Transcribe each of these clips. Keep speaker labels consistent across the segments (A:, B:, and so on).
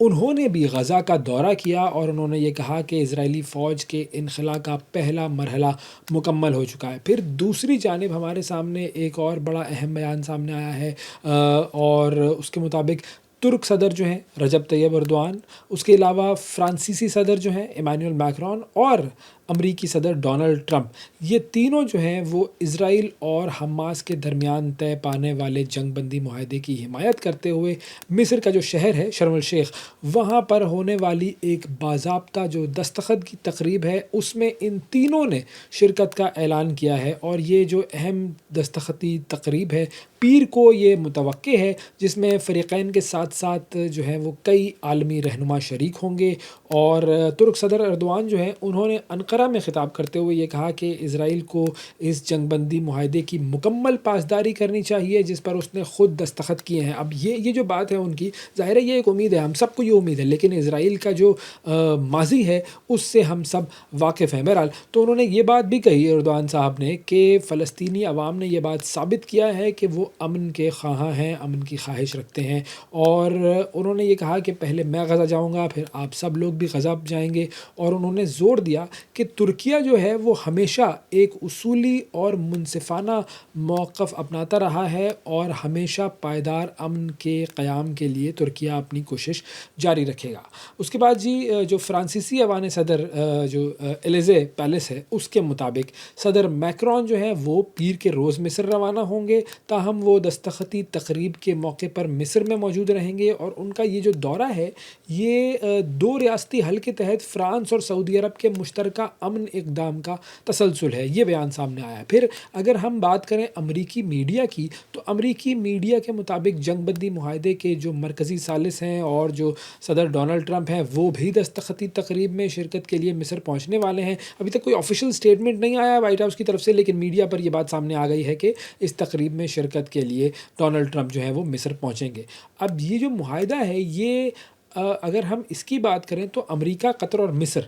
A: انہوں نے بھی غزہ کا دورہ کیا اور انہوں نے یہ کہا کہ اسرائیلی فوج کے انخلا کا پہلا مرحلہ مکمل ہو چکا ہے۔ پھر دوسری جانب ہمارے سامنے ایک اور بڑا اہم بیان سامنے آیا ہے اور اس کے مطابق ترک صدر جو ہیں رجب طیب اردوان، اس کے علاوہ فرانسیسی صدر جو ہیں ایمانوئل میکرون اور امریکی صدر ڈونلڈ ٹرمپ، یہ تینوں جو ہیں وہ اسرائیل اور حماس کے درمیان طے پانے والے جنگ بندی معاہدے کی حمایت کرتے ہوئے مصر کا جو شہر ہے شرم الشیخ، وہاں پر ہونے والی ایک باضابطہ جو دستخط کی تقریب ہے اس میں ان تینوں نے شرکت کا اعلان کیا ہے۔ اور یہ جو اہم دستخطی تقریب ہے پیر کو یہ متوقع ہے، جس میں فریقین کے ساتھ ساتھ جو ہے وہ کئی عالمی رہنما شریک ہوں گے۔ اور ترک صدر اردوان جو ہیں انہوں نے انقرہ میں خطاب کرتے ہوئے یہ کہا کہ اسرائیل کو اس جنگ بندی معاہدے کی مکمل پاسداری کرنی چاہیے جس پر اس نے خود دستخط کیے ہیں۔ اب یہ جو بات ہے ان کی، ظاہر ہے یہ ایک امید ہے، ہم سب کو یہ امید ہے، لیکن اسرائیل کا جو ماضی ہے اس سے ہم سب واقف ہیں۔ بہرحال تو انہوں نے یہ بات بھی کہی اردوان صاحب نے کہ فلسطینی عوام نے یہ بات ثابت کیا ہے کہ وہ امن کے خواہاں ہیں، امن کی خواہش رکھتے ہیں، اور انہوں نے یہ کہا کہ پہلے میں غزہ جاؤں گا پھر آپ سب لوگ بھی غزہ جائیں گے۔ اور انہوں نے زور دیا کہ ترکیہ جو ہے وہ ہمیشہ ایک اصولی اور منصفانہ موقف اپناتا رہا ہے اور ہمیشہ پائیدار امن کے قیام کے لیے ترکیہ اپنی کوشش جاری رکھے گا۔ اس کے بعد جی جو فرانسیسی ایوان صدر جو ایلیزے پیلس ہے اس کے مطابق صدر میکرون جو ہے وہ پیر کے روز مصر روانہ ہوں گے، تاہم وہ دستخطی تقریب کے موقع پر مصر میں موجود رہیں گے۔ اور ان کا یہ جو دورہ ہے یہ دو ریاستی حل کے تحت فرانس اور سعودی عرب کے مشترکہ امن اقدام کا تسلسل ہے، یہ بیان سامنے آیا ہے۔ پھر اگر ہم بات کریں امریکی میڈیا کی تو امریکی میڈیا کے مطابق جنگ بندی معاہدے کے جو مرکزی ثالث ہیں اور جو صدر ڈونلڈ ٹرمپ ہیں وہ بھی دستخطی تقریب میں شرکت کے لیے مصر پہنچنے والے ہیں۔ ابھی تک کوئی آفیشیل سٹیٹمنٹ نہیں آیا ہے وائٹ ہاؤس کی طرف سے، لیکن میڈیا پر یہ بات سامنے آ گئی ہے کہ اس تقریب میں شرکت کے لیے ڈونلڈ ٹرمپ جو ہے وہ مصر پہنچیں گے۔ اب یہ جو معاہدہ ہے یہ اگر ہم اس کی بات کریں تو امریکہ، قطر اور مصر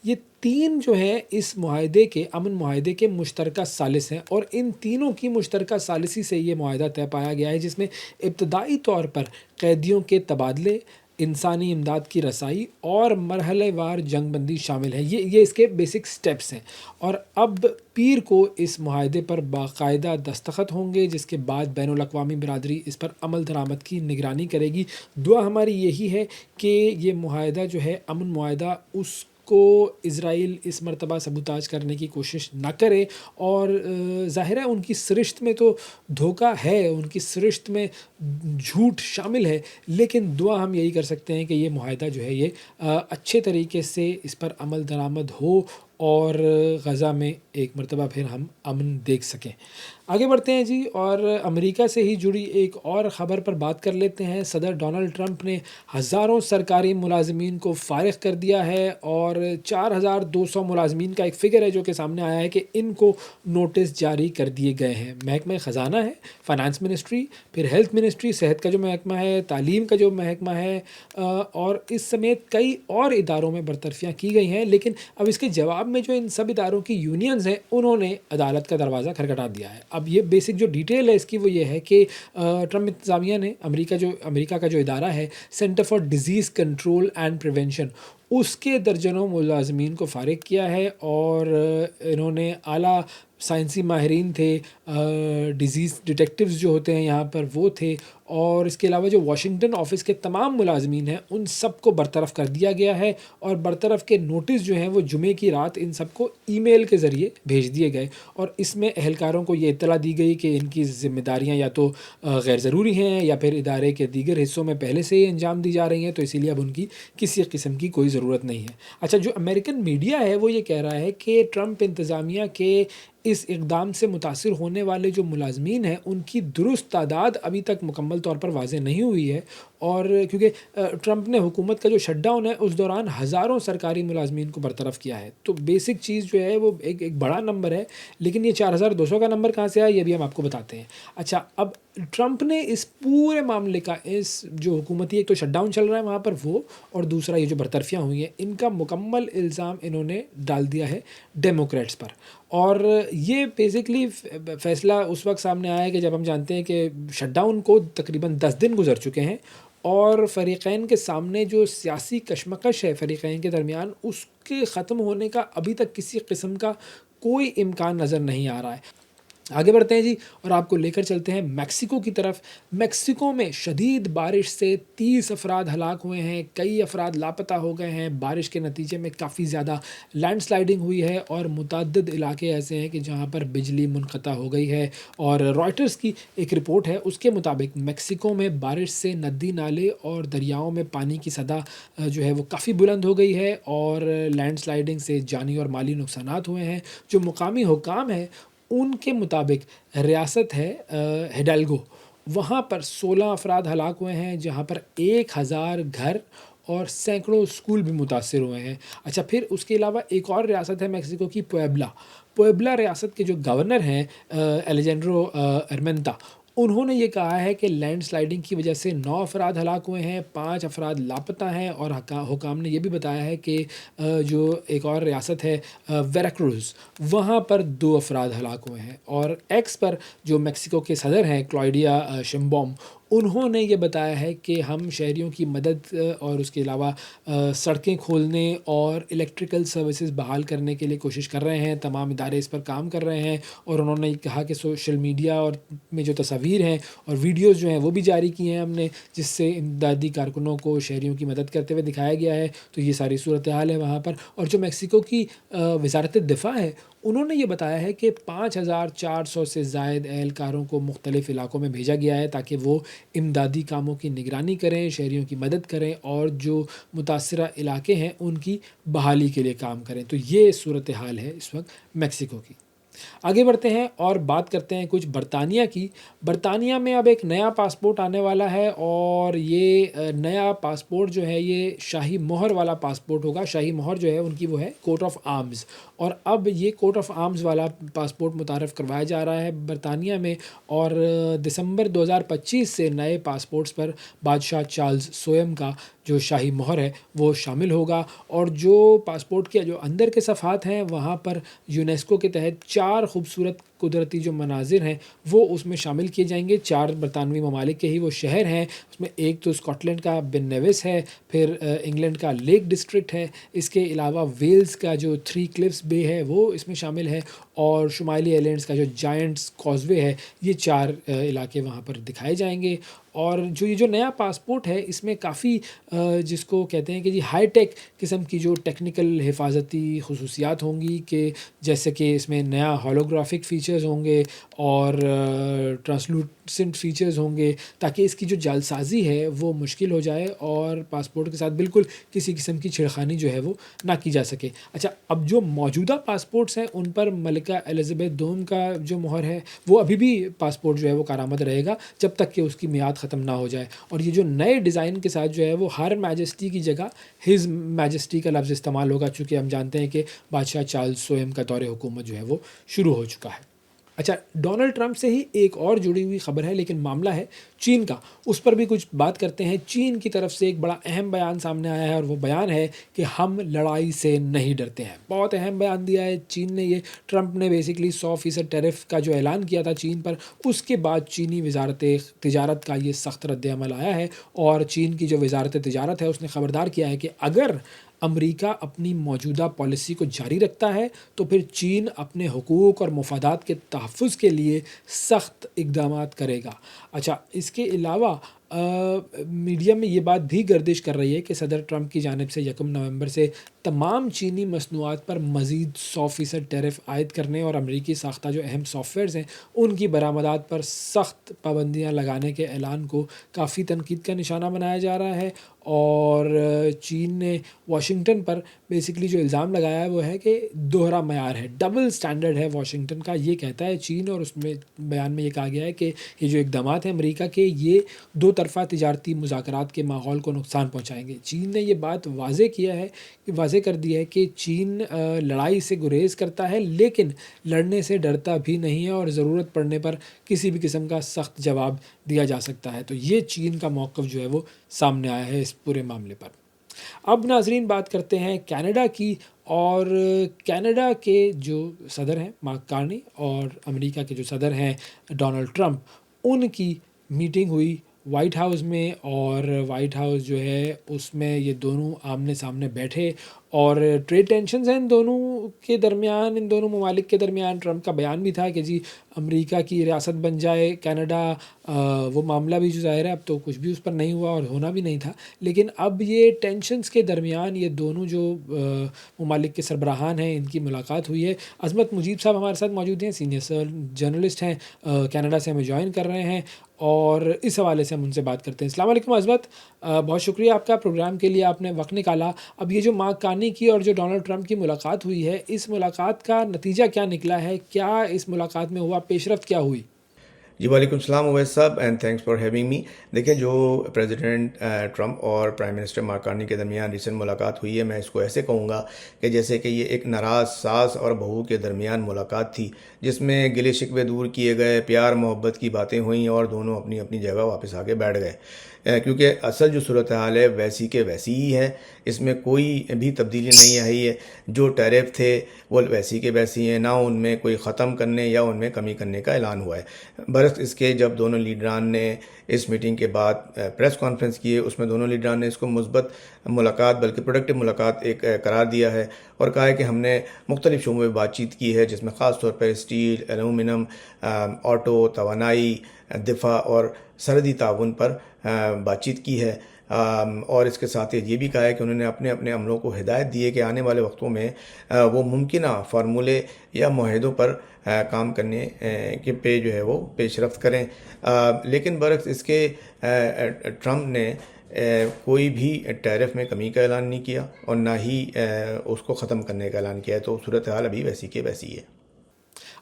A: یہ تین جو ہیں اس معاہدے کے امن معاہدے کے مشترکہ ثالث ہیں، اور ان تینوں کی مشترکہ ثالثی سے یہ معاہدہ طے پایا گیا ہے جس میں ابتدائی طور پر قیدیوں کے تبادلے، انسانی امداد کی رسائی اور مرحلہ وار جنگ بندی شامل ہے۔ یہ اس کے بیسک سٹیپس ہیں، اور اب پیر کو اس معاہدے پر باقاعدہ دستخط ہوں گے جس کے بعد بین الاقوامی برادری اس پر عمل درآمد کی نگرانی کرے گی۔ دعا ہماری یہی ہے کہ یہ معاہدہ جو ہے امن معاہدہ اس کو اسرائیل اس مرتبہ سبوتاج کرنے کی کوشش نہ کرے، اور ظاہر ہے ان کی سرشت میں تو دھوکہ ہے، ان کی سرشت میں جھوٹ شامل ہے، لیکن دعا ہم یہی کر سکتے ہیں کہ یہ معاہدہ جو ہے یہ اچھے طریقے سے اس پر عمل درآمد ہو اور غزہ میں ایک مرتبہ پھر ہم امن دیکھ سکیں۔ آگے بڑھتے ہیں جی، اور امریکہ سے ہی جڑی ایک اور خبر پر بات کر لیتے ہیں۔ صدر ڈونلڈ ٹرمپ نے ہزاروں سرکاری ملازمین کو فارغ کر دیا ہے، اور 4200 ملازمین کا ایک فگر ہے جو کہ سامنے آیا ہے کہ ان کو نوٹس جاری کر دیے گئے ہیں۔ محکمہ خزانہ ہے، فائنانس منسٹری، پھر ہیلتھ منسٹری، صحت کا جو محکمہ ہے، تعلیم کا جو محکمہ ہے، اور اس سمیت کئی اور اداروں میں برطرفیاں کی گئی ہیں، لیکن اب اس کے جواب میں جو ان سب اداروں کی یونینز ہیں انہوں نے عدالت کا دروازہ کھٹکھٹا دیا ہے۔ اب یہ بیسک جو ڈیٹیل ہے اس کی وہ یہ ہے کہ ٹرمپ انتظامیہ نے امریکہ کا جو ادارہ ہے centre for disease control and prevention, اس کے درجنوں ملازمین کو فارغ کیا ہے، اور انہوں نے اعلیٰ سائنسی ماہرین تھے، ڈیزیز ڈیٹیکٹیوز جو ہوتے ہیں یہاں پر وہ تھے، اور اس کے علاوہ جو واشنگٹن آفس کے تمام ملازمین ہیں ان سب کو برطرف کر دیا گیا ہے، اور برطرف کے نوٹس جو ہیں وہ جمعے کی رات ان سب کو ای میل کے ذریعے بھیج دیے گئے، اور اس میں اہلکاروں کو یہ اطلاع دی گئی کہ ان کی ذمہ داریاں یا تو غیر ضروری ہیں یا پھر ادارے کے دیگر حصوں میں پہلے سے ہی انجام دی جا رہی ہیں، تو اسی لیے اب ان کی کسی قسم کی کوئی ضرورت نہیں ہے۔ اچھا، جو امریکن میڈیا ہے وہ یہ کہہ رہا ہے کہ ٹرمپ انتظامیہ کے اس اقدام سے متاثر ہونے والے جو ملازمین ہیں ان کی درست تعداد ابھی تک مکمل طور پر واضح نہیں ہوئی ہے، اور کیونکہ ٹرمپ نے حکومت کا جو شٹ ڈاؤن ہے اس دوران ہزاروں سرکاری ملازمین کو برطرف کیا ہے، تو بیسک چیز جو ہے وہ ایک بڑا نمبر ہے، لیکن یہ 4200 کا نمبر کہاں سے آیا یہ بھی ہم آپ کو بتاتے ہیں۔ اچھا، اب ٹرمپ نے اس پورے معاملے کا اس جو حکومتی ایک تو شٹ ڈاؤن چل رہا ہے وہاں پر وہ، اور دوسرا یہ جو برطرفیاں ہوئی ہیں ان کا مکمل الزام انہوں نے ڈال دیا ہے ڈیموکریٹس پر، اور یہ بیسکلی فیصلہ اس وقت سامنے آیا ہے کہ جب ہم جانتے ہیں کہ شٹ ڈاؤن کو تقریباً 10 دن گزر چکے ہیں، اور فریقین کے سامنے جو سیاسی کشمکش ہے فریقین کے درمیان، اس کے ختم ہونے کا ابھی تک کسی قسم کا کوئی امکان نظر نہیں آ رہا ہے۔ آگے بڑھتے ہیں جی، اور آپ کو لے کر چلتے ہیں میکسیکو کی طرف۔ میکسیکو میں شدید بارش سے 30 افراد ہلاک ہوئے ہیں، کئی افراد لاپتہ ہو گئے ہیں۔ بارش کے نتیجے میں کافی زیادہ لینڈ سلائڈنگ ہوئی ہے اور متعدد علاقے ایسے ہیں کہ جہاں پر بجلی منقطع ہو گئی ہے۔ اور رائٹرز کی ایک رپورٹ ہے، اس کے مطابق میکسیکو میں بارش سے ندی نالے اور دریاؤں میں پانی کی سطح جو ہے وہ کافی بلند ہو گئی ہے، اور لینڈ سلائڈنگ سے جانی اور مالی نقصانات ہوئے ہیں۔ جو مقامی حکام ہیں ان کے مطابق ریاست ہے ہیڈالگو، وہاں پر 16 افراد ہلاک ہوئے ہیں، جہاں پر 1000 گھر اور سینکڑوں اسکول بھی متاثر ہوئے ہیں۔ اچھا، پھر اس کے علاوہ ایک اور ریاست ہے میکسیکو کی، پویبلا ریاست کے جو گورنر ہیں الیجینڈرو ارمنتا، انہوں نے یہ کہا ہے کہ لینڈ سلائڈنگ کی وجہ سے 9 افراد ہلاک ہوئے ہیں، 5 افراد لاپتہ ہیں، اور حکام نے یہ بھی بتایا ہے کہ جو ایک اور ریاست ہے ویراکروز، وہاں پر 2 افراد ہلاک ہوئے ہیں۔ اور ایکس پر جو میکسیکو کے صدر ہیں کلاڈیا شمبوم، انہوں نے یہ بتایا ہے کہ ہم شہریوں کی مدد اور اس کے علاوہ سڑکیں کھولنے اور الیکٹریکل سروسز بحال کرنے کے لیے کوشش کر رہے ہیں، تمام ادارے اس پر کام کر رہے ہیں۔ اور انہوں نے کہا کہ سوشل میڈیا اور میں جو تصاویر ہیں اور ویڈیوز جو ہیں وہ بھی جاری کی ہیں ہم نے، جس سے امدادی کارکنوں کو شہریوں کی مدد کرتے ہوئے دکھایا گیا ہے۔ تو یہ ساری صورتحال ہے وہاں پر۔ اور جو میکسیکو کی وزارت دفاع ہے، انہوں نے یہ بتایا ہے کہ 5400 سے زائد اہلکاروں کو مختلف علاقوں میں بھیجا گیا ہے تاکہ وہ امدادی کاموں کی نگرانی کریں، شہریوں کی مدد کریں اور جو متاثرہ علاقے ہیں ان کی بحالی کے لیے کام کریں۔ تو یہ صورتحال ہے اس وقت میکسیکو کی۔ آگے بڑھتے ہیں اور بات کرتے ہیں کچھ برطانیہ کی۔ برطانیہ میں اب ایک نیا پاسپورٹ آنے والا ہے، اور یہ نیا پاسپورٹ جو ہے یہ شاہی مہر والا پاسپورٹ ہوگا۔ شاہی مہر جو ہے ان کی وہ ہے کوٹ آف آرمز، اور اب یہ کوٹ آف آرمز والا پاسپورٹ متعارف کروایا جا رہا ہے برطانیہ میں۔ اور دسمبر 2025 سے نئے پاسپورٹس پر بادشاہ چارلز سوئم کا جو شاہی مہر ہے وہ شامل ہوگا، اور جو پاسپورٹ کے جو اندر کے صفحات ہیں وہاں پر یونیسکو کے تحت 4 خوبصورت قدرتی جو مناظر ہیں وہ اس میں شامل کیے جائیں گے۔ 4 برطانوی ممالک کے ہی وہ شہر ہیں، اس میں ایک تو اسکاٹ لینڈ کا بن نیوس ہے، پھر انگلینڈ کا لیک ڈسٹرکٹ ہے، اس کے علاوہ ویلز کا جو 3 کلفز بے ہے وہ اس میں شامل ہے، اور شمالی آئلینڈز کا جو جائنٹس کازوے ہے، یہ 4 علاقے وہاں پر دکھائے جائیں گے۔ اور جو یہ جو نیا پاسپورٹ ہے اس میں کافی جس کو کہتے ہیں کہ جی ہائی ٹیک قسم کی جو ٹیکنیکل حفاظتی خصوصیات ہوں گی، کہ جیسے کہ اس میں نیا ہولوگرافک فیچرز ہوں گے اور ٹرانسلوسنٹ فیچرز ہوں گے، تاکہ اس کی جو جعلسازی ہے وہ مشکل ہو جائے اور پاسپورٹ کے ساتھ بالکل کسی قسم کی چھڑخانی جو ہے وہ نہ کی جا سکے۔ اچھا، اب جو موجودہ پاسپورٹس ہیں ان پر ملکہ الزبیتھ دوم کا جو مہر ہے وہ ابھی بھی پاسپورٹ جو ہے وہ کارآمد رہے گا جب تک کہ اس کی میعاد ختم نہ ہو جائے۔ اور یہ جو نئے ڈیزائن کے ساتھ جو ہے وہ ہر میجسٹی کی جگہ ہز میجسٹی کا لفظ استعمال ہوگا، چونکہ ہم جانتے ہیں کہ بادشاہ چارلز سوئم کا دور حکومت جو ہے وہ شروع ہو چکا ہے۔ اچھا، ڈونلڈ ٹرمپ سے ہی ایک اور جڑی ہوئی خبر ہے، لیکن معاملہ ہے چین کا، اس پر بھی کچھ بات کرتے ہیں۔ چین کی طرف سے ایک بڑا اہم بیان سامنے آیا ہے، اور وہ بیان ہے کہ ہم لڑائی سے نہیں ڈرتے ہیں۔ بہت اہم بیان دیا ہے چین نے یہ۔ ٹرمپ نے بیسیکلی 100% ٹیرف کا جو اعلان کیا تھا چین پر، اس کے بعد چینی وزارت تجارت کا یہ سخت رد عمل آیا ہے، اور چین کی جو وزارت تجارت ہے اس نے خبردار کیا ہے کہ اگر امریکہ اپنی موجودہ پالیسی کو جاری رکھتا ہے تو پھر چین اپنے حقوق اور مفادات کے تحفظ کے لیے سخت اقدامات کرے گا۔ اچھا، اس کے علاوہ میڈیا میں یہ بات بھی گردش کر رہی ہے کہ صدر ٹرمپ کی جانب سے 1 نومبر سے تمام چینی مصنوعات پر مزید 100% ٹیرف عائد کرنے اور امریکی ساختہ جو اہم سافٹ ویئرز ہیں ان کی برآمدات پر سخت پابندیاں لگانے کے اعلان کو کافی تنقید کا نشانہ بنایا جا رہا ہے۔ اور چین نے واشنگٹن پر بیسیکلی جو الزام لگایا ہے وہ ہے کہ دوہرا معیار ہے، ڈبل سٹینڈرڈ ہے واشنگٹن کا، یہ کہتا ہے چین۔ اور اس میں بیان میں یہ کہا گیا ہے کہ یہ جو اقدامات ہیں امریکہ کے، یہ 2 طرفہ تجارتی مذاکرات کے ماحول کو نقصان پہنچائیں گے۔ چین نے یہ بات واضح کر دی ہے کہ چین لڑائی سے گریز کرتا ہے لیکن لڑنے سے ڈرتا بھی نہیں ہے، اور ضرورت پڑنے پر کسی بھی قسم کا سخت جواب دیا جا سکتا ہے۔ تو یہ چین کا موقف جو ہے وہ سامنے آیا ہے اس پورے معاملے پر۔ اب ناظرین بات کرتے ہیں کینیڈا کی، اور کینیڈا کے جو صدر ہیں مارک کارنی اور امریکہ کے جو صدر ہیں ڈونلڈ ٹرمپ، ان کی میٹنگ ہوئی وائٹ ہاؤس میں، اور وائٹ ہاؤس جو ہے اس میں یہ دونوں آمنے سامنے بیٹھے، اور ٹریڈ ٹینشنز ہیں ان دونوں کے درمیان، ان دونوں ممالک کے درمیان۔ ٹرمپ کا بیان بھی تھا کہ جی امریکہ کی ریاست بن جائے کینیڈا، وہ معاملہ بھی جو ظاہر ہے اب تو کچھ بھی اس پر نہیں ہوا اور ہونا بھی نہیں تھا، لیکن اب یہ ٹینشنز کے درمیان یہ دونوں جو ممالک کے سربراہان ہیں ان کی ملاقات ہوئی ہے۔ عظمت مجیب صاحب ہمارے ساتھ موجود ہیں، سینئر جرنلسٹ ہیں، کینیڈا سے ہمیں جوائن کر رہے ہیں، اور اس حوالے سے ہم ان سے بات کرتے ہیں۔ السلام علیکم عظمت، بہت شکریہ آپ کا، پروگرام کے لیے آپ نے وقت نکالا۔ اب یہ جو مارک کارنی کی اور جو ڈونلڈ ٹرمپ کی ملاقات ہوئی ہے، اس ملاقات کا نتیجہ کیا نکلا ہے؟ کیا اس ملاقات میں ہوا؟ پیش رفت کیا ہوئی؟
B: جی وعلیکم السلام اویس صاحب، and thanks for having me. دیکھیں، جو پریزیڈنٹ ٹرمپ اور پرائم منسٹر مارک کارنی کے درمیان ریسنٹ ملاقات ہوئی ہے، میں اس کو ایسے کہوں گا کہ جیسے کہ یہ ایک ناراض ساس اور بہو کے درمیان ملاقات تھی، جس میں گلے شکوے دور کیے گئے، پیار محبت کی باتیں ہوئیں اور دونوں اپنی اپنی جگہ واپس آ کے بیٹھ گئے، کیونکہ اصل جو صورتحال ہے ویسی کے ویسی ہی ہے، اس میں کوئی بھی تبدیلی نہیں آئی ہے۔ جو ٹیرف تھے وہ ویسی کے ویسی ہیں، نہ ان میں کوئی ختم کرنے یا ان میں کمی کرنے کا اعلان ہوا ہے۔ برعکس اس کے جب دونوں لیڈران نے اس میٹنگ کے بعد پریس کانفرنس کیے، اس میں دونوں لیڈران نے اس کو مثبت ملاقات بلکہ پروڈکٹیو ملاقات ایک قرار دیا ہے، اور کہا ہے کہ ہم نے مختلف شعبوں میں بات چیت کی ہے، جس میں خاص طور پر اسٹیل، ایلومینم، آٹو، توانائی، دفاع اور سرحدی تعاون پر بات چیت کی ہے، اور اس کے ساتھ یہ بھی کہا ہے کہ انہوں نے اپنے اپنے عملوں کو ہدایت دی ہے کہ آنے والے وقتوں میں وہ ممکنہ فارمولے یا معاہدوں پر کام کرنے کے پہ جو ہے وہ پیش رفت کریں۔ لیکن برعکس اس کے ٹرمپ نے کوئی بھی ٹیرف میں کمی کا اعلان نہیں کیا اور نہ ہی اس کو ختم کرنے کا اعلان کیا ہے، تو صورتحال ابھی ویسی کے ویسی ہے۔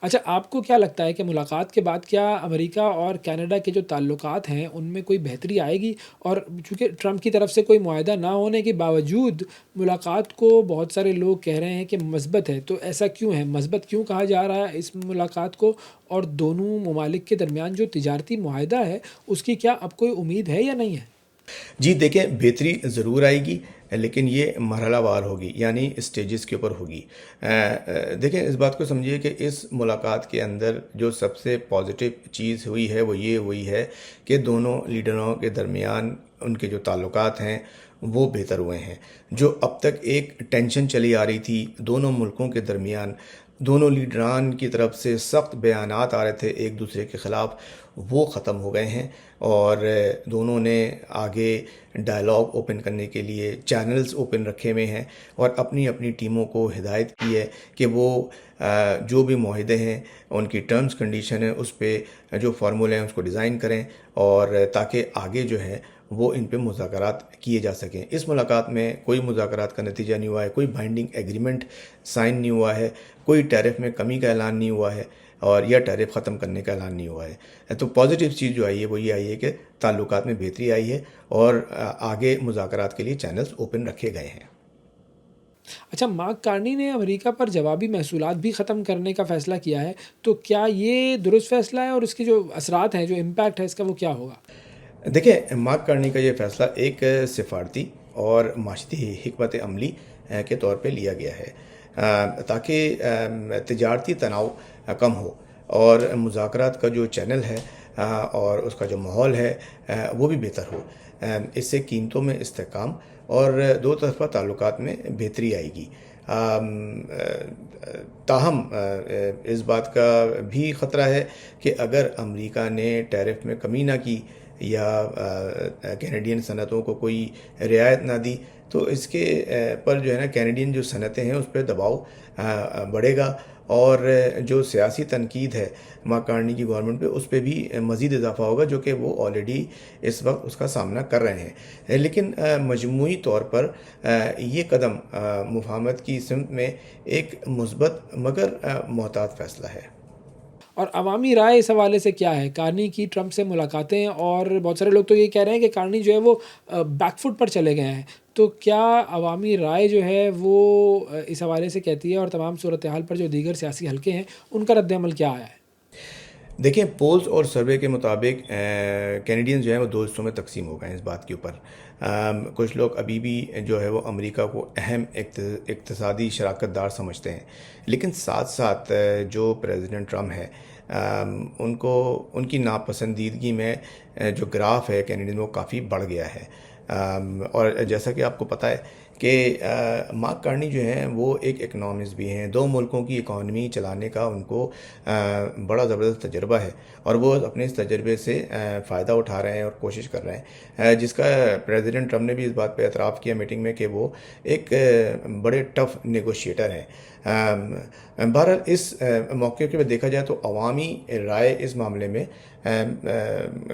A: اچھا، آپ کو کیا لگتا ہے کہ ملاقات کے بعد کیا امریکہ اور کینیڈا کے جو تعلقات ہیں ان میں کوئی بہتری آئے گی؟ اور چونکہ ٹرمپ کی طرف سے کوئی معاہدہ نہ ہونے کے باوجود ملاقات کو بہت سارے لوگ کہہ رہے ہیں کہ مثبت ہے، تو ایسا کیوں ہے؟ مثبت کیوں کہا جا رہا ہے اس ملاقات کو؟ اور دونوں ممالک کے درمیان جو تجارتی معاہدہ ہے اس کی کیا اب کوئی امید ہے یا نہیں ہے؟
B: جی دیکھیں، بہتری ضرور آئے گی، لیکن یہ مرحلہ وار ہوگی، یعنی اسٹیجز کے اوپر ہوگی۔ دیکھیں، اس بات کو سمجھیے کہ اس ملاقات کے اندر جو سب سے پازیٹیو چیز ہوئی ہے وہ یہ ہوئی ہے کہ دونوں لیڈروں کے درمیان ان کے جو تعلقات ہیں وہ بہتر ہوئے ہیں۔ جو اب تک ایک ٹینشن چلی آ رہی تھی دونوں ملکوں کے درمیان، دونوں لیڈران کی طرف سے سخت بیانات آ رہے تھے ایک دوسرے کے خلاف، وہ ختم ہو گئے ہیں، اور دونوں نے آگے ڈائلاگ اوپن کرنے کے لیے چینلز اوپن رکھے ہوئے ہیں، اور اپنی اپنی ٹیموں کو ہدایت کی ہے کہ وہ جو بھی معاہدے ہیں ان کی ٹرمز کنڈیشن ہے اس پہ جو فارمولے ہیں اس کو ڈیزائن کریں، اور تاکہ آگے جو ہے وہ ان پہ مذاکرات کیے جا سکیں۔ اس ملاقات میں کوئی مذاکرات کا نتیجہ نہیں ہوا ہے، کوئی بائنڈنگ ایگریمنٹ سائن نہیں ہوا ہے، کوئی ٹیرف میں کمی کا اعلان نہیں ہوا ہے، اور یا ٹیرف ختم کرنے کا اعلان نہیں ہوا ہے۔ تو پازیٹیو چیز جو آئی ہے وہ یہ آئی ہے کہ تعلقات میں بہتری آئی ہے، اور آگے مذاکرات کے لیے چینلز اوپن رکھے گئے ہیں۔
A: اچھا، مارک کارنی نے امریکہ پر جوابی محصولات بھی ختم کرنے کا فیصلہ کیا ہے، تو کیا یہ درست فیصلہ ہے؟ اور اس کے جو اثرات ہیں، جو امپیکٹ ہے اس کا، وہ کیا ہوگا؟
B: دیکھیں، مارک کارنی کا یہ فیصلہ ایک سفارتی اور معاشرتی حکمت عملی کے طور پہ لیا گیا ہے، تاکہ تجارتی تناؤ کم ہو اور مذاکرات کا جو چینل ہے اور اس کا جو ماحول ہے وہ بھی بہتر ہو۔ اس سے قیمتوں میں استحکام اور دو طرفہ تعلقات میں بہتری آئے گی۔ تاہم اس بات کا بھی خطرہ ہے کہ اگر امریکہ نے ٹیرف میں کمی نہ کی یا کینیڈین صنعتوں کو کوئی رعایت نہ دی، تو اس کے پر جو ہے نا کینیڈین جو صنعتیں ہیں اس پہ دباؤ بڑھے گا، اور جو سیاسی تنقید ہے مارک کارنی کی گورنمنٹ پہ اس پہ بھی مزید اضافہ ہوگا، جو کہ وہ آلریڈی اس وقت اس کا سامنا کر رہے ہیں۔ لیکن مجموعی طور پر یہ قدم مفاہمت کی سمت میں ایک مثبت مگر محتاط فیصلہ ہے۔
A: اور عوامی رائے اس حوالے سے کیا ہے؟ کارنی کی ٹرمپ سے ملاقاتیں، اور بہت سارے لوگ تو یہ کہہ رہے ہیں کہ کارنی جو ہے وہ بیک فٹ پر چلے گئے ہیں، تو کیا عوامی رائے جو ہے وہ اس حوالے سے کہتی ہے، اور تمام صورتحال پر جو دیگر سیاسی حلقے ہیں ان کا رد عمل کیا آیا ہے؟
B: دیکھیں پولز اور سروے کے مطابق کینیڈینز جو ہیں وہ دو حصوں میں تقسیم ہو گئے ہیں اس بات کے اوپر. کچھ لوگ ابھی بھی جو ہے وہ امریکہ کو اہم اقتصادی شراکت دار سمجھتے ہیں، لیکن ساتھ ساتھ جو پریزیڈنٹ ٹرمپ ہے ان کی ناپسندیدگی میں جو گراف ہے کینیڈین وہ کافی بڑھ گیا ہے. اور جیسا کہ آپ کو پتہ ہے کہ مارک کارنی جو ہیں وہ ایک اکنامسٹ بھی ہیں. دو ملکوں کی اکانومی چلانے کا ان کو بڑا زبردست تجربہ ہے، اور وہ اپنے اس تجربے سے فائدہ اٹھا رہے ہیں اور کوشش کر رہے ہیں، جس کا پریزیڈنٹ ٹرمپ نے بھی اس بات پہ اعتراف کیا میٹنگ میں کہ وہ ایک بڑے ٹف نیگوشیٹر ہیں. بہرحال اس موقع کے دیکھا جائے تو عوامی رائے اس معاملے میں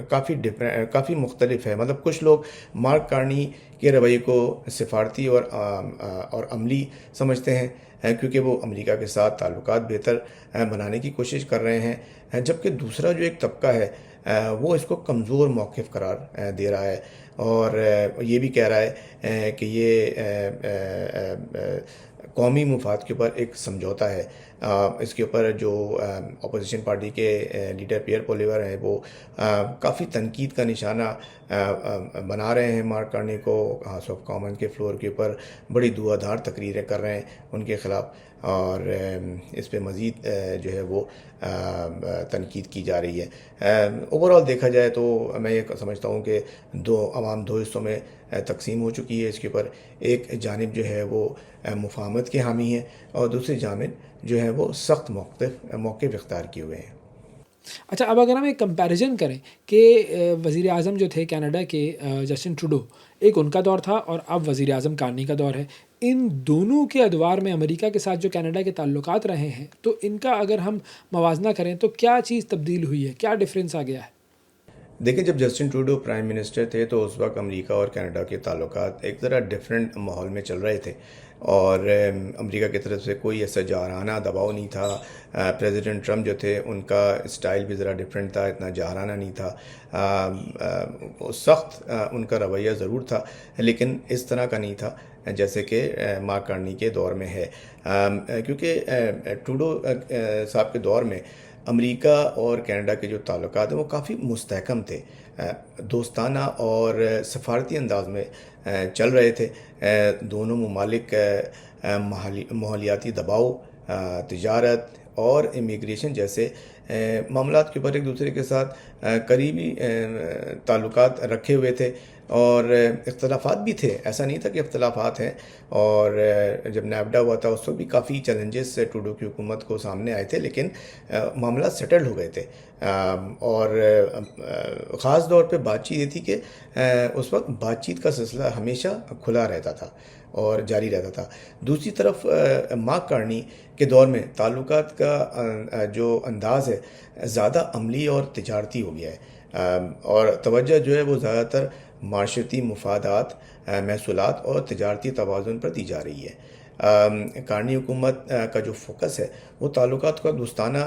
B: کافی مختلف ہے. مطلب کچھ لوگ مارک کارنی کے رویے کو سفارتی اور عملی سمجھتے ہیں، کیونکہ وہ امریکہ کے ساتھ تعلقات بہتر بنانے کی کوشش کر رہے ہیں، جبکہ دوسرا جو ایک طبقہ ہے وہ اس کو کمزور موقف قرار دے رہا ہے، اور یہ بھی کہہ رہا ہے کہ یہ قومی مفاد کے اوپر ایک سمجھوتا ہے. اس کے اوپر جو اپوزیشن پارٹی کے لیڈر پیئر پولیور ہیں وہ کافی تنقید کا نشانہ بنا رہے ہیں مارک کارنی کو. ہاؤس آف کامن کے فلور کے اوپر بڑی دھواں تقریریں کر رہے ہیں ان کے خلاف، اور اس پہ مزید جو ہے وہ تنقید کی جا رہی ہے. اوورآل دیکھا جائے تو میں یہ سمجھتا ہوں کہ عوام دو حصوں میں تقسیم ہو چکی ہے. اس کے اوپر ایک جانب جو ہے وہ مفاہمت کے حامی ہے، اور دوسری جانب جو ہے وہ سخت موقف اختیار کیے ہوئے ہیں.
A: اچھا، اب اگر ہم ایک کمپیریزن کریں کہ وزیر اعظم جو تھے کینیڈا کے جسٹن ٹروڈو، ایک ان کا دور تھا اور اب وزیر اعظم کارنی کا دور ہے، ان دونوں کے ادوار میں امریکہ کے ساتھ جو کینیڈا کے تعلقات رہے ہیں تو ان کا اگر ہم موازنہ کریں تو کیا چیز تبدیل ہوئی ہے، کیا ڈفرینس آ گیا ہے؟
B: دیکھیں جب جسٹن ٹروڈو پرائم منسٹر تھے تو اس وقت امریکہ اور کینیڈا کے تعلقات ایک ذرا ڈیفرنٹ ماحول میں چل رہے تھے، اور امریکہ کی طرف سے کوئی ایسا جارحانہ دباؤ نہیں تھا. پریزیڈنٹ ٹرمپ جو تھے ان کا اسٹائل بھی ذرا ڈیفرنٹ تھا، اتنا جارحانہ نہیں تھا. سخت ان کا رویہ ضرور تھا لیکن اس طرح کا نہیں تھا جیسے کہ مارک کارنی کے دور میں ہے، کیونکہ ٹروڈو صاحب کے دور میں امریکہ اور کینیڈا کے جو تعلقات ہیں وہ کافی مستحکم تھے، دوستانہ اور سفارتی انداز میں چل رہے تھے. دونوں ممالک ماحولیاتی دباؤ، تجارت اور امیگریشن جیسے معاملات کے اوپر ایک دوسرے کے ساتھ قریبی تعلقات رکھے ہوئے تھے، اور اختلافات بھی تھے، ایسا نہیں تھا کہ اختلافات ہیں. اور جب نیفڈا ہوا تھا اس وقت بھی کافی چیلنجز ٹروڈو کی حکومت کو سامنے آئے تھے، لیکن معاملات سیٹلڈ ہو گئے تھے. اور خاص طور پہ بات چیت یہ تھی کہ اس وقت بات چیت کا سلسلہ ہمیشہ کھلا رہتا تھا اور جاری رہتا تھا. دوسری طرف مارک کارنی کے دور میں تعلقات کا جو انداز ہے زیادہ عملی اور تجارتی ہو گیا ہے، اور توجہ جو ہے وہ زیادہ تر معاشرتی مفادات، محصولات اور تجارتی توازن پر دی جا رہی ہے. کارنی حکومت کا جو فوکس ہے وہ تعلقات کا دوستانہ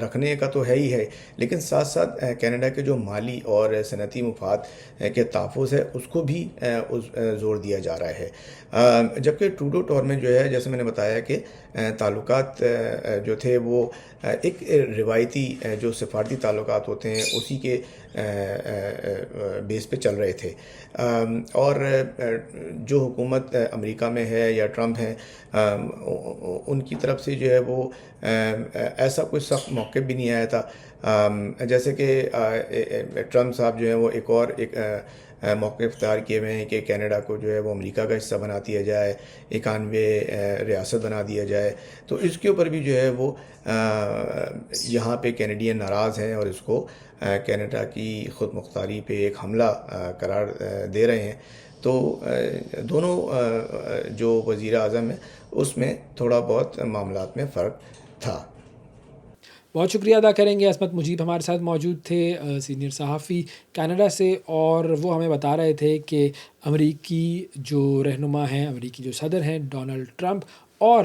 B: رکھنے کا تو ہے ہی ہے، لیکن ساتھ ساتھ کینیڈا کے جو مالی اور صنعتی مفاد کے تحفظ ہے اس کو بھی زور دیا جا رہا ہے. جبکہ ٹروڈو ٹور میں جو ہے جیسے میں نے بتایا کہ تعلقات جو تھے وہ ایک روایتی جو سفارتی تعلقات ہوتے ہیں اسی کے بیس پہ چل رہے تھے. اور جو حکومت امریکہ میں ہے یا ٹرمپ ہیں ان کی طرف سے جو ہے وہ ایسا کوئی سخت موقف بھی نہیں آیا تھا. جیسے کہ ٹرمپ صاحب جو ہیں وہ ایک موقف اختیار کیے ہوئے ہیں کہ کینیڈا کو جو ہے وہ امریکہ کا حصہ بنا دیا جائے، 91 ریاست بنا دیا جائے. تو اس کے اوپر بھی جو ہے وہ یہاں پہ کینیڈین ناراض ہیں اور اس کو کینیڈا کی خود مختاری پہ ایک حملہ قرار دے رہے ہیں. تو دونوں جو وزیر اعظم ہیں اس میں تھوڑا بہت معاملات میں فرق تھا.
A: بہت شکریہ ادا کریں گے. عصمت مجیب ہمارے ساتھ موجود تھے، سینئر صحافی کینیڈا سے، اور وہ ہمیں بتا رہے تھے کہ امریکی جو رہنما ہیں، امریکی جو صدر ہیں ڈونلڈ ٹرمپ اور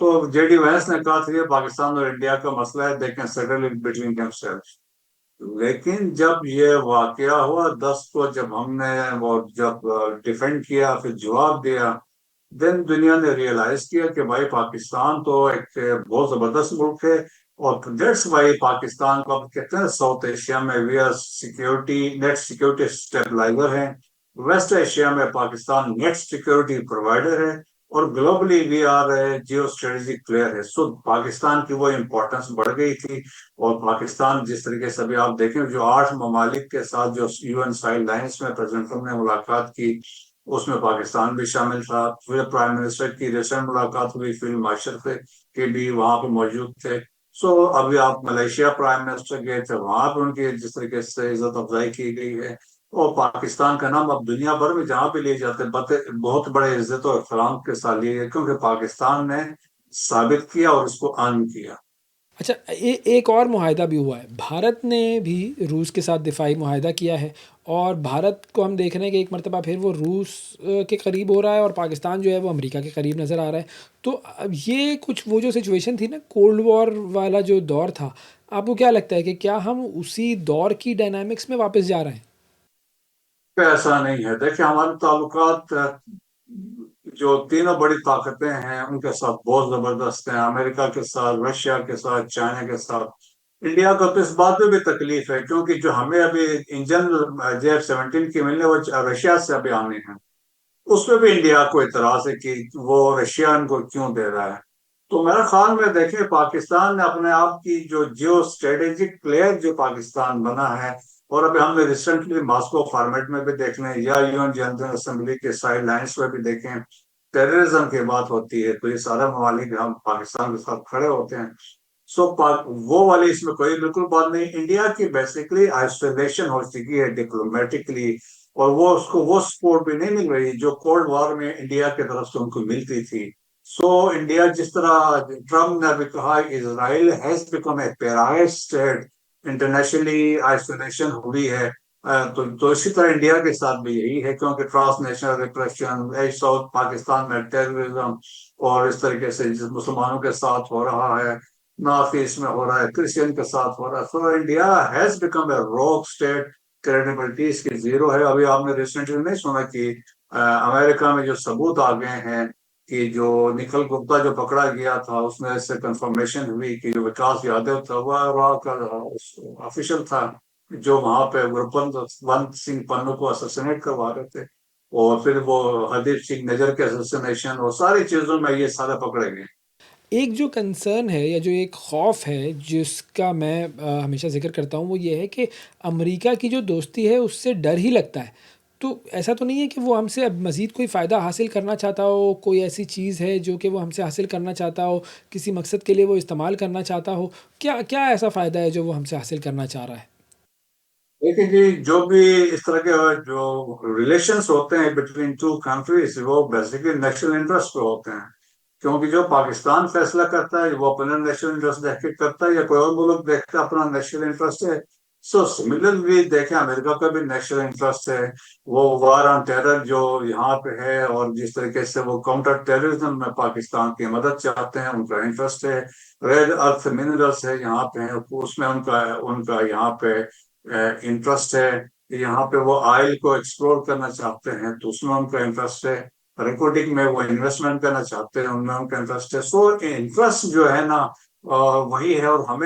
C: تو جے ڈی وینس نے کہا تھا یہ پاکستان اور انڈیا کا مسئلہ ہے, they can settle it between them self. لیکن جب یہ واقعہ ہوا 10 کو, جب ہم نے وہ جب ڈیفینڈ کیا, پھر جواب دیا, دین دنیا نے ریئلائز کیا کہ بھائی پاکستان تو ایک بہت زبردست ملک ہے, اور دیٹس وائی پاکستان کو کہتے ہیں ساؤتھ ایشیا میں we are security net security stabiliser ہیں, ویسٹ ایشیا میں پاکستان نیٹ سیکورٹی پرووائڈر ہے, اور globally we are geo strategic player ہے. سو پاکستان کی وہ امپورٹنس بڑھ گئی تھی. اور پاکستان جس طریقے سے ابھی آپ دیکھیں جو 8 ممالک کے ساتھ جو یو این سائڈ لائنس میں پریزیڈنٹ ٹرمپ نے ملاقات کی, اس میں پاکستان بھی شامل تھا. پھر پرائم منسٹر کی ریسنٹ ملاقات ہوئی, فیلڈ مارشل کے بھی وہاں پہ موجود تھے. سو ابھی آپ ملیشیا پرائم منسٹر گئے تھے, وہاں پہ ان کی جس طریقے سے عزت افزائی کی گئی ہے. اور پاکستان کا نام اب دنیا بھر میں جہاں پہ لیے جاتے ہیں بہت بڑے عزت و احترام کے ساتھ لیے گئے, کیونکہ پاکستان نے ثابت کیا اور اس کو عام کیا.
A: اچھا ایک اور معاہدہ بھی ہوا ہے, بھارت نے بھی روس کے ساتھ دفاعی معاہدہ کیا ہے, اور بھارت کو ہم دیکھ رہے ہیں کہ ایک مرتبہ پھر وہ روس کے قریب ہو رہا ہے, اور پاکستان جو ہے وہ امریکہ کے قریب نظر آ رہا ہے. تو اب یہ کچھ وہ جو سچویشن تھی نا, کولڈ وار والا جو دور تھا, آپ کو کیا لگتا ہے کہ کیا ہم اسی دور کی ڈائنامکس میں واپس جا رہے ہیں؟
C: ایسا نہیں ہے. دیکھیں ہمارے تعلقات جو تینوں بڑی طاقتیں ہیں ان کے ساتھ بہت زبردست ہیں, امریکہ کے ساتھ, رشیا کے ساتھ, چائنا کے ساتھ. انڈیا کو تو اس بات میں بھی تکلیف ہے کیونکہ جو ہمیں ابھی انجن JF-17 کی ملنے وہ رشیا سے ابھی آنے ہیں, اس پہ بھی انڈیا کو اعتراض ہے کہ وہ رشیا ان کو کیوں دے رہا ہے. تو میرے خیال میں دیکھیں پاکستان نے اپنے آپ کی جو جیو اسٹریٹجک پلیئر جو پاکستان بنا ہے, اور ابھی ہم نے ریسنٹلی ماسکو فارمیٹ میں بھی دیکھ لیں یا یو این جنرل اسمبلی کے سائڈ لائنس میں بھی دیکھیں, ٹیررزم کی بات ہوتی ہے تو یہ سارے ممالک ہم پاکستان کے ساتھ کھڑے ہوتے ہیں. سو وہ والی اس میں کوئی بالکل بات نہیں. انڈیا کی بیسیکلی آئسولیشن ہو چکی ہے ڈپلومیٹکلی, اور وہ اس کو وہ سپورٹ بھی نہیں مل رہی جو کولڈ وار میں انڈیا کی طرف سے ان کو ملتی تھی. سو انڈیا جس طرح ٹرمپ نے ابھی کہا Israel has become a pariah state, internationally isolation ہوئی ہے. تو اسی طرح انڈیا کے ساتھ بھی یہی ہے, کیونکہ trans national repression south Pakistan میں ٹیررزم, اور اس طریقے سے مسلمانوں کے ساتھ ہو رہا ہے, نارتھ ایسٹ میں ہو رہا ہے, کرسچین کے ساتھ ہو رہا ہے. سو انڈیا ہیز بیکم اے روک اسٹیٹ, کریڈیبلٹی اس کی زیرو ہے. ابھی آپ نے ریسنٹلی نہیں سنا کہ امریکہ میں جو ثبوت آ گئے ہیں کہ جو نکھل گپتا جو پکڑا گیا تھا, اس میں سے کنفرمیشن ہوئی کہ جو وکاس یادو تھا وہ آفیشل تھا جو وہاں پہ گرپنت سنگھ پنو کو اسسینیٹ کروا رہے تھے, اور پھر وہ ہردیپ سنگھ نجر کے اسسینیشن, اور ساری چیزوں میں یہ سارے پکڑے گئے.
A: ایک جو کنسرن ہے یا جو ایک خوف ہے جس کا میں ہمیشہ ذکر کرتا ہوں, وہ یہ ہے کہ امریکہ کی جو دوستی ہے اس سے ڈر ہی لگتا ہے. تو ایسا تو نہیں ہے کہ وہ ہم سے اب مزید کوئی فائدہ حاصل کرنا چاہتا ہو, کوئی ایسی چیز ہے جو کہ وہ ہم سے حاصل کرنا چاہتا ہو, کسی مقصد کے لیے وہ استعمال کرنا چاہتا ہو, کیا ایسا فائدہ ہے جو وہ ہم سے حاصل کرنا چاہ رہا ہے؟
C: دیکھیں جی, جو بھی اس طرح کے جو ریلیشنس ہوتے ہیں بٹوین ٹو کنٹریز, وہ بیسیکلی نیشنل انٹرسٹ پہ ہوتے ہیں. کیونکہ جو پاکستان فیصلہ کرتا ہے وہ اپنا نیشنل انٹرسٹ دیکھ کے کرتا ہے, یا کوئی اور ملک دیکھتا ہے اپنا نیشنل انٹرسٹ ہے. سو سملرلی دیکھیں امریکہ کا بھی نیشنل انٹرسٹ ہے, وہ وار آن ٹیرر جو یہاں پہ ہے, اور جس طریقے سے وہ کاؤنٹر ٹیررزم میں پاکستان کی مدد چاہتے ہیں, ان کا انٹرسٹ ہے. ریڈ ارتھ منرلس ہے یہاں پہ, اس میں ان کا یہاں پہ انٹرسٹ ہے. یہاں پہ وہ آئل کو ایکسپلور کرنا چاہتے ہیں تو اس میں ان کا انٹرسٹ ہے. ریکارڈنگ میں وہ انویسٹمنٹ کرنا چاہتے ہیں, ان میں ان کا انٹرسٹ ہے. سو انٹرسٹ جو ہے نا وہی ہے, اور ہم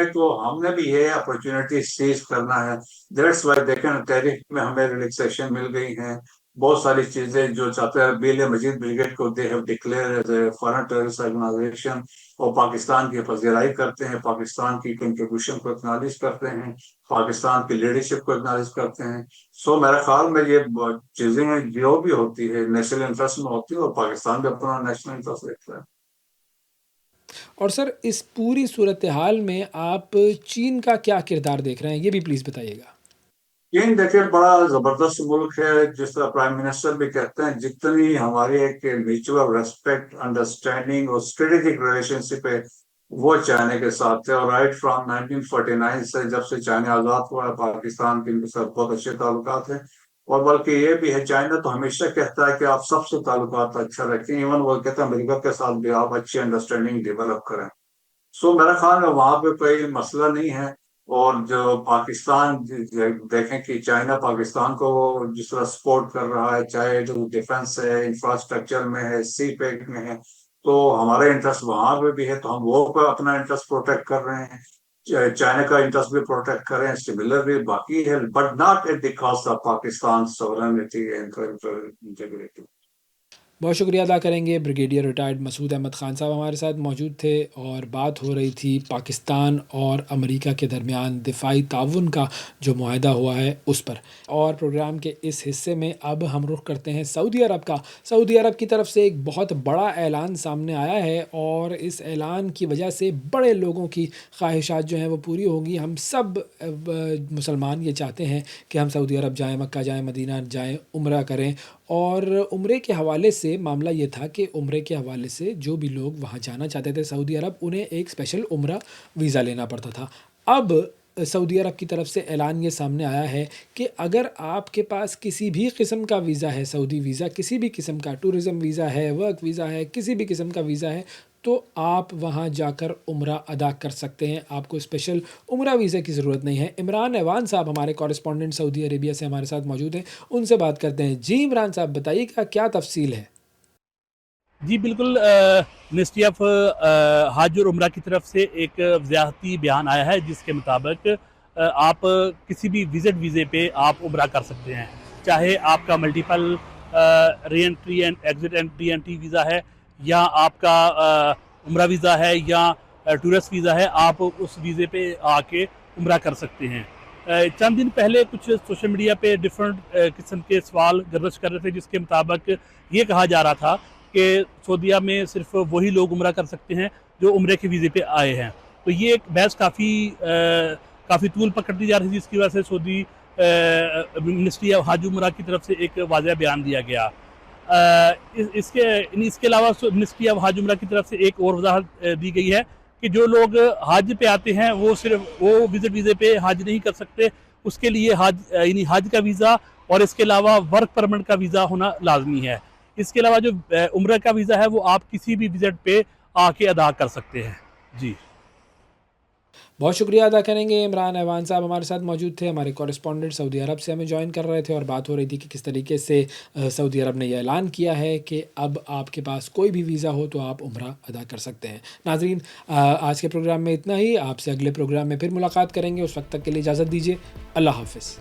C: نے بھی یہ اپرچونٹی سیز کرنا ہے. دیٹس وائی دیکھیں ٹیرف میں ہمیں ریلیکسیشن مل گئی ہیں, بہت ساری چیزیں جو چاہتے ہیں. بل مجید بل گیٹ کو they have declared as a foreign terrorist organisation, اور پاکستان کی پذیرائی کرتے ہیں, پاکستان کی کنٹریبیوشن کو اکنالج کرتے ہیں, پاکستان کی لیڈرشپ کو اکنالج کرتے ہیں. سو میرے خیال میں یہ چیزیں جو بھی ہوتی ہے نیشنل انٹرسٹ میں ہوتی ہے, اور پاکستان بھی اپنا نیشنل انٹرسٹ دیکھتا ہے.
A: اور سر اس پوری صورتحال میں آپ چین کا کیا کردار دیکھ رہے ہیں, یہ بھی پلیز بتائیے گا.
C: چین دیکھیں بڑا زبردست ملک ہے, جس طرح پرائم منسٹر بھی کہتے ہیں جتنی ہماری ایک میوچل ریسپیکٹ, انڈرسٹینڈنگ اور اسٹریٹجک ریلیشن شپ ہے وہ چائنا کے ساتھ ہے. اور رائٹ فرام 1949 سے جب سے چائنا آزاد ہوا ہے, پاکستان کے ان کے ساتھ بہت اچھے تعلقات ہیں. اور بلکہ یہ بھی ہے چائنا تو ہمیشہ کہتا ہے کہ آپ سب سے تعلقات اچھا رکھیں، ایون وہ کہتا ہے امریکہ کے ساتھ بھی آپ اچھی انڈرسٹینڈنگ ڈیولپ کریں. سو میرا خیال ہے وہاں پہ کوئی مسئلہ نہیں ہے. اور جو پاکستان دیکھیں کہ چائنا پاکستان کو جس طرح سپورٹ کر رہا ہے، چاہے جو ڈیفنس ہے، انفراسٹرکچر میں ہے، سی پیک میں ہے، تو ہمارا انٹرسٹ وہاں پہ بھی ہے، تو ہم وہ اپنا انٹرسٹ پروٹیکٹ کر رہے ہیں. چائنا کا انٹرسٹ بھی پروٹیکٹ کریں، سملر بھی باقی ہے، but not at the cost of Pakistan sovereignty and integrity.
A: بہت شکریہ ادا کریں گے بریگیڈیئر ریٹائرڈ مسعود احمد خان صاحب ہمارے ساتھ موجود تھے اور بات ہو رہی تھی پاکستان اور امریکہ کے درمیان دفاعی تعاون کا جو معاہدہ ہوا ہے اس پر. اور پروگرام کے اس حصے میں اب ہم رخ کرتے ہیں سعودی عرب کا. سعودی عرب کی طرف سے ایک بہت بڑا اعلان سامنے آیا ہے اور اس اعلان کی وجہ سے بڑے لوگوں کی خواہشات جو ہیں وہ پوری ہوں گی. ہم سب مسلمان یہ چاہتے ہیں کہ ہم سعودی عرب جائیں، مکہ جائیں، مدینہ جائیں، عمرہ کریں. اور عمرے کے حوالے سے معاملہ یہ تھا کہ عمرے کے حوالے سے جو بھی لوگ وہاں جانا چاہتے تھے سعودی عرب، انہیں ایک اسپیشل عمرہ ویزا لینا پڑتا تھا. اب سعودی عرب کی طرف سے اعلان یہ سامنے آیا ہے کہ اگر آپ کے پاس کسی بھی قسم کا ویزا ہے، سعودی ویزا کسی بھی قسم کا، ٹورزم ویزا ہے، ورک ویزا ہے، کسی بھی قسم کا ویزا ہے، تو آپ وہاں جا کر عمرہ ادا کر سکتے ہیں. آپ کو اسپیشل عمرہ ویزا کی ضرورت نہیں ہے. عمران ایوان صاحب ہمارے کورسپونڈنٹ سعودی عربیہ سے ہمارے ساتھ موجود ہیں، ان سے بات کرتے ہیں. جی عمران صاحب بتائیے کہ کیا تفصیل ہے؟
D: جی بالکل، منسٹری آف حج اور عمرہ کی طرف سے ایک وضاحتی بیان آیا ہے جس کے مطابق آپ کسی بھی وزٹ ویزے پہ آپ عمرہ کر سکتے ہیں، چاہے آپ کا multiple re entry and exit entry entry visa ہے، یا آپ کا عمرہ ویزا ہے، یا ٹورسٹ ویزا ہے، آپ اس ویزے پہ آ کے عمرہ کر سکتے ہیں. چند دن پہلے کچھ سوشل میڈیا پہ ڈفرینٹ قسم کے سوال گردش کر رہے تھے جس کے مطابق یہ کہا جا رہا تھا کہ سعودیہ میں صرف وہی لوگ عمرہ کر سکتے ہیں جو عمرے کے ویزے پہ آئے ہیں. تو یہ ایک بحث کافی طول پکڑتی جا رہی تھی، جس کی وجہ سے سعودی منسٹری آف حج عمرہ کی طرف سے ایک واضح بیان دیا گیا. اس کے علاوہ منسٹری آف حج عمرہ کی طرف سے ایک اور وضاحت دی گئی ہے کہ جو لوگ حج پہ آتے ہیں وہ صرف وہ وزٹ ویزے پہ حج نہیں کر سکتے، اس کے لیے حج کا ویزا اور اس کے علاوہ ورک پرمٹ کا ویزا ہونا لازمی ہے. اس کے علاوہ جو عمرہ کا ویزا ہے وہ آپ کسی بھی وزٹ پہ آ کے ادا کر سکتے ہیں. جی
A: بہت شکریہ ادا کریں گے. عمران ایوان صاحب ہمارے ساتھ موجود تھے، ہمارے کورسپونڈنٹ سعودی عرب سے ہمیں جوائن کر رہے تھے اور بات ہو رہی تھی کہ کس طریقے سے سعودی عرب نے یہ اعلان کیا ہے کہ اب آپ کے پاس کوئی بھی ویزا ہو تو آپ عمرہ ادا کر سکتے ہیں. ناظرین آج کے پروگرام میں اتنا ہی. آپ سے اگلے پروگرام میں پھر ملاقات کریں گے. اس وقت تک کے لیے اجازت دیجیے. اللہ حافظ.